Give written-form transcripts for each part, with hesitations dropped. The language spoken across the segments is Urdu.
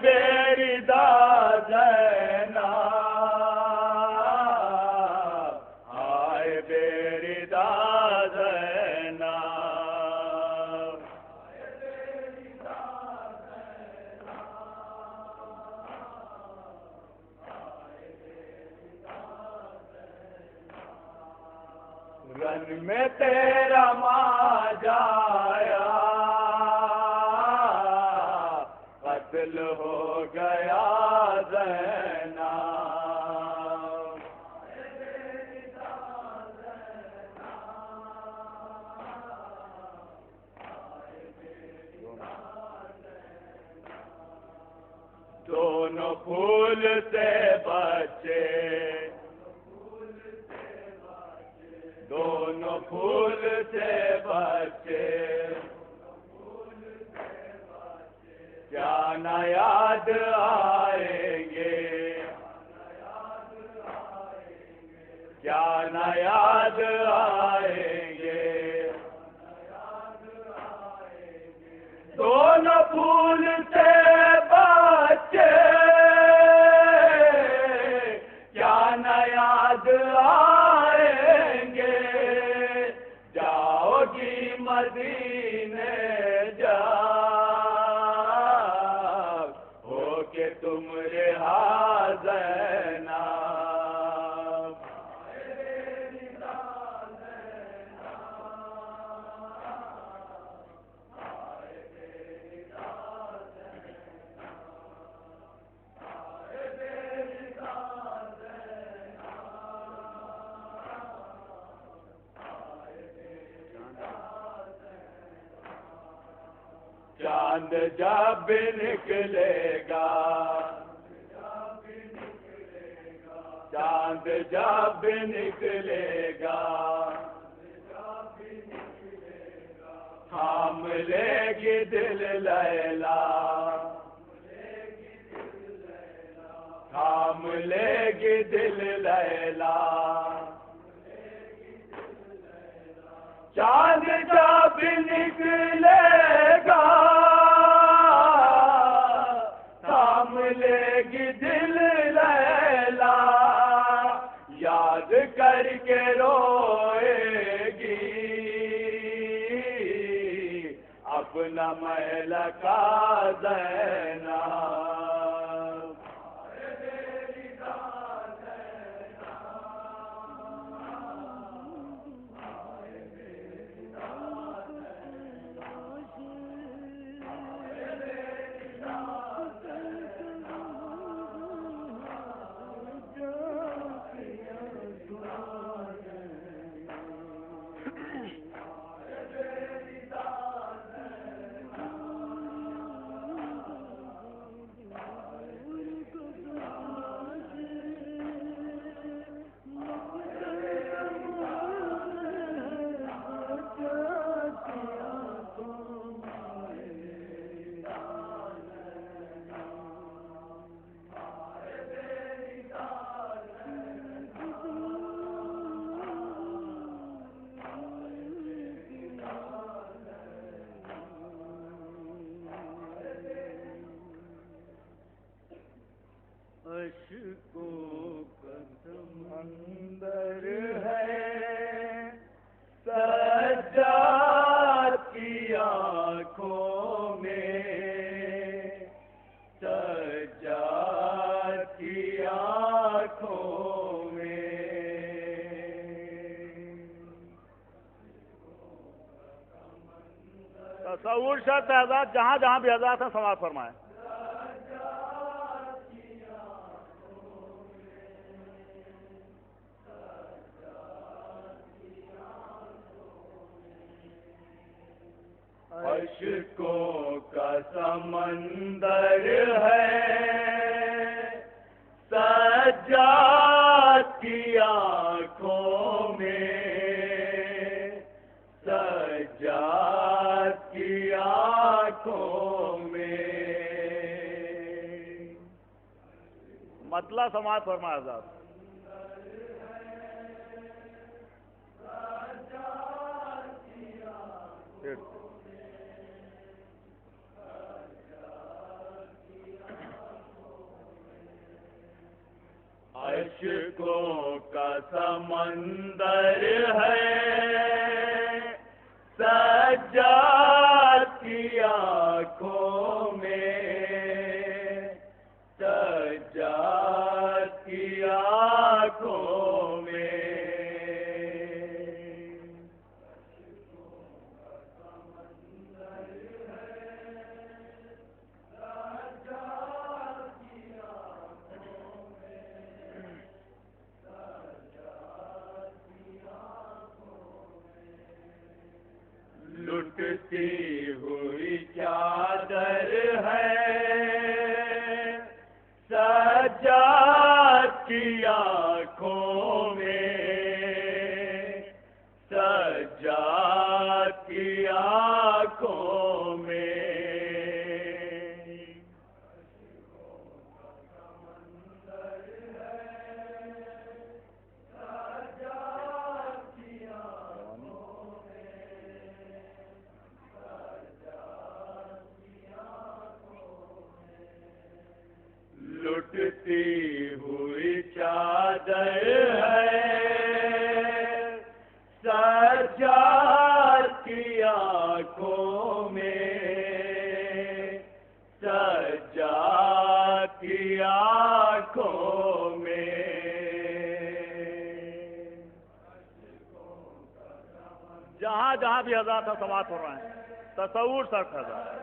بیری دازنا آئے بیری دازنا رن میں تیرا ماں جایا قتل ہو گیا زینب دونوں پھول سے بچے دونوں پھول سے بچے کیا نہ یاد آئیں گے کیا نہ یاد آئیں گے دونوں پھول سے بچے کیا نہ یاد آئیں گے جاؤ گی مدینے جا ہو کے تم رہا زینب چاند جب نکلے گا چاند جب نکلے گا تھام لے گی دل لیلا تھام لے گی دل لیلا چاند جب نکلے گا تھام لے گی دل لیلا یاد کر کے روئے گی اپنا محل کا زینب اشکوں کا سمندر ہے سجاد کی آنکھوں میں سجاد کی آنکھوں میں تصور شرط حضرات جہاں جہاں بھی حضرات ہیں سماعت فرمائیں اشکوں کا سمندر ہے سجاد کی آنکھوں میں سجاد کی آنکھوں میں مطلب سماعت فرمائے حضرات اشکوں کا سمندر ہے سجاد کی آنکھوں میں، سجاد کی آنکھوں میں۔ لٹتی ہوئی چادر ہے سجاد کی آنکھوں میں، سجاد کی آنکھوں میں۔ لٹتی ہوئی چادر ہے سجاد کی آنکھوں میں، سجاد کی آنکھوں میں۔ جہاں جہاں بھی حضرات سماعت ہو رہے ہیں تصور سر حضرات۔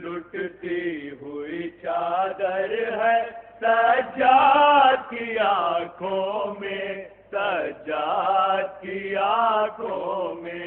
لٹتی ہوئی چادر ہے سجاد کی آنکھوں میں، سجاد کی آنکھوں میں۔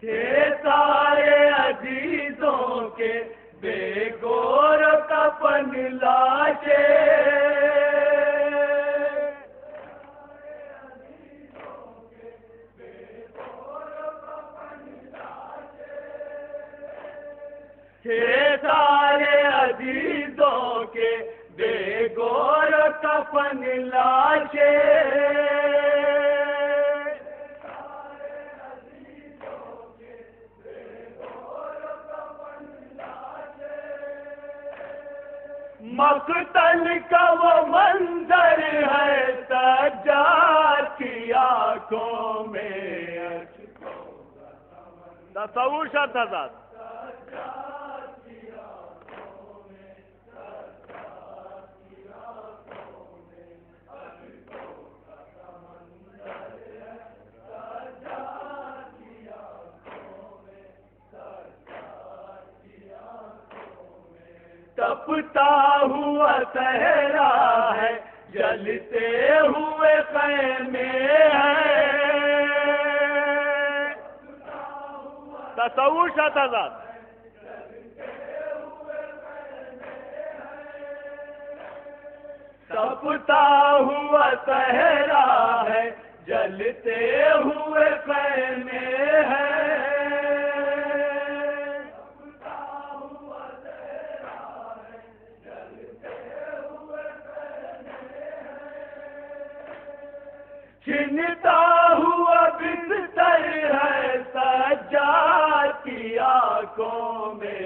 تھے سارے عزیزوں کے بے گور کفن لاشے، تھے سارے عزیزوں کے بے گور کفن لاشے، مقتل کا وہ منظر ہے سجاد کی آنکھوں میں۔ تصور شرط حضرات۔ تپتا ہوا صحرا ہے جلتے ہوئے خیمے ہیں، تصور شرط حضرات۔ تپتا ہوا صحرا ہے جلتے ہوئے خیمے ہیں، چھنتا ہوا بستر ہے سجاد کی آنکھوں میں۔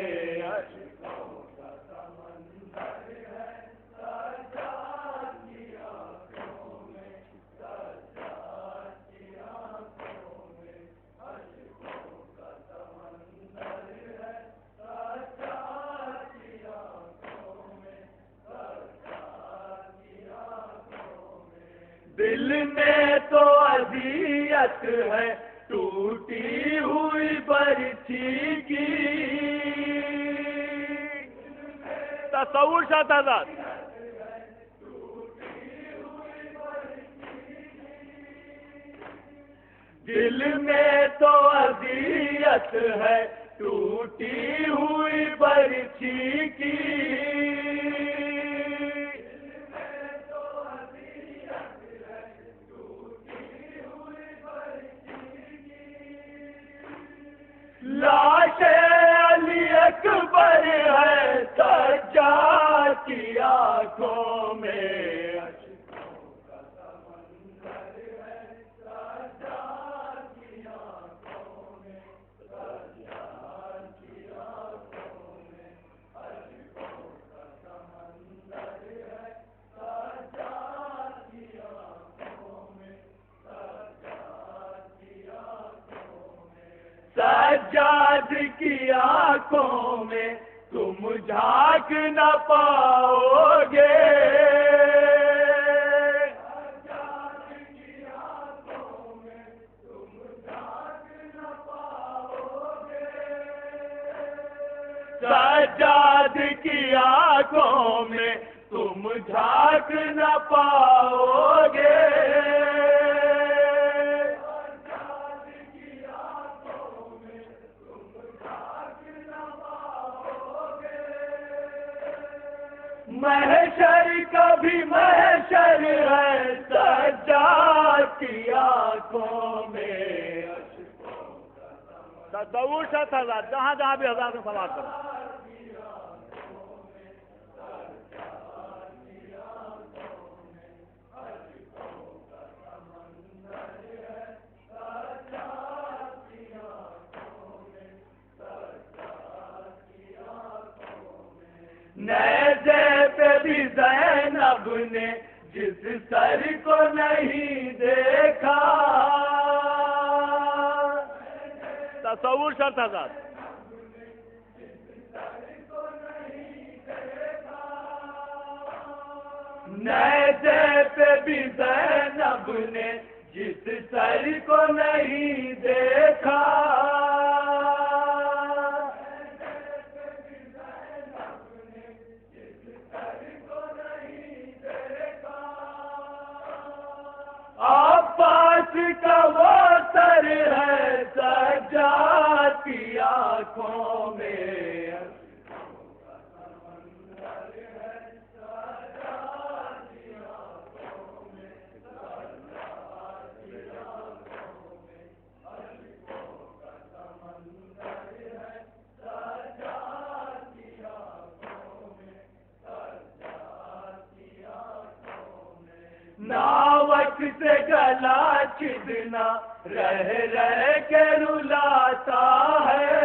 دل میں تو اذیت ہے ٹوٹی ہوئی برچھی کی، تصور شرط حضرات۔ دل میں تو اذیت ہے ٹوٹی ہوئی برچھی کی، آنکھوں میں تم جھانک نہ پاؤ گے. سجاد کی آنکھوں میں تم جھانک نہ پاؤ گے. محشر کبھی محشر ہے سجاد کی آنکھوں میں. تصور شرط حضرات جہاں جہاں بھی حضرات میں سوال کرو. نیزے پہ بھی زینب نے جس سر کو نہیں دیکھا. تصور شرط حضرات. نیزے پہ بھی زینب نے جس سر کو نہیں دیکھا. عباس کا وہ سر ہے سجاد کی آنکھوں میں. ناوک سے گلا چدنا رہ رہ کے رلاتا ہے.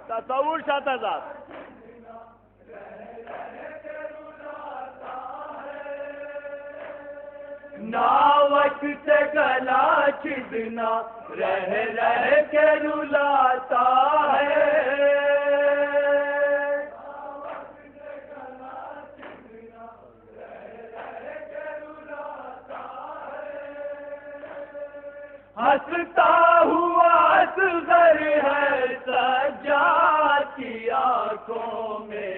تصور شرط حضرات. ناوک سے گلا چدنا رہ رہ کے رلاتا ہے. ہنستا ہوا اصغر ہے سجاد کی آنکھوں میں.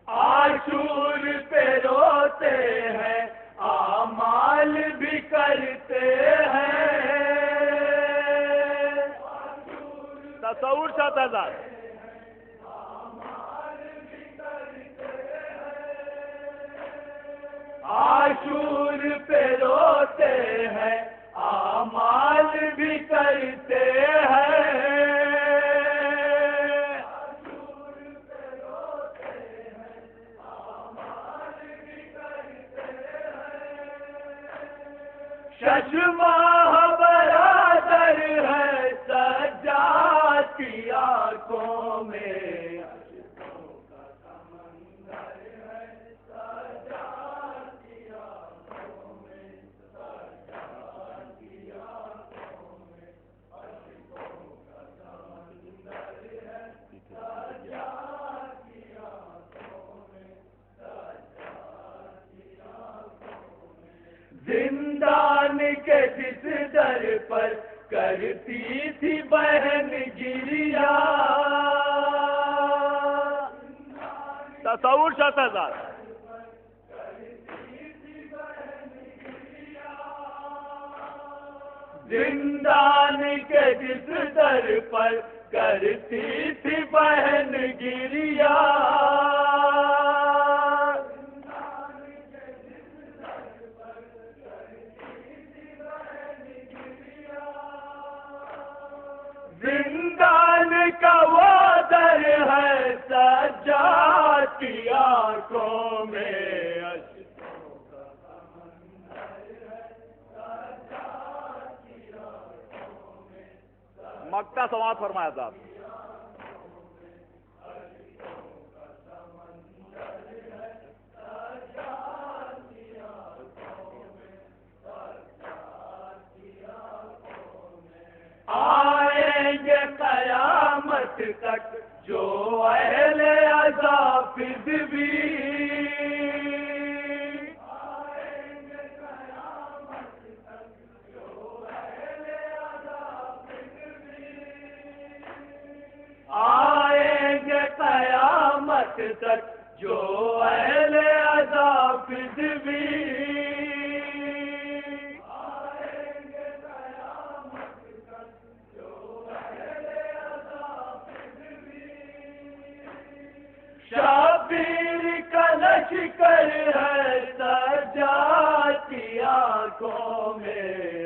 عاشور پہ روتے ہیں اعمال بھی کرتے ہیں. تصور شرط حضرات. عاشور پہ روتے ہیں اعمال بھی کرتے ہیں. ششماہ برادر ہے سجاد کی آنکھوں میں. زندان کے جس در پر کرتی تھی بہن گریا. تصور شرط حضرات. زندان کے جس در پر کرتی تھی بہن گریا. زندان کا وہ در ہے سجاد کی آنکھوں میں. مکتا سماعت فرمایا صاحب. آئیں گے قیامت تک جو اہل عذاب بھی آئیں گے قیامت تک جو اہل عذاب بھی شبیر کا لشکر ہے سجاتی آنکھوں میں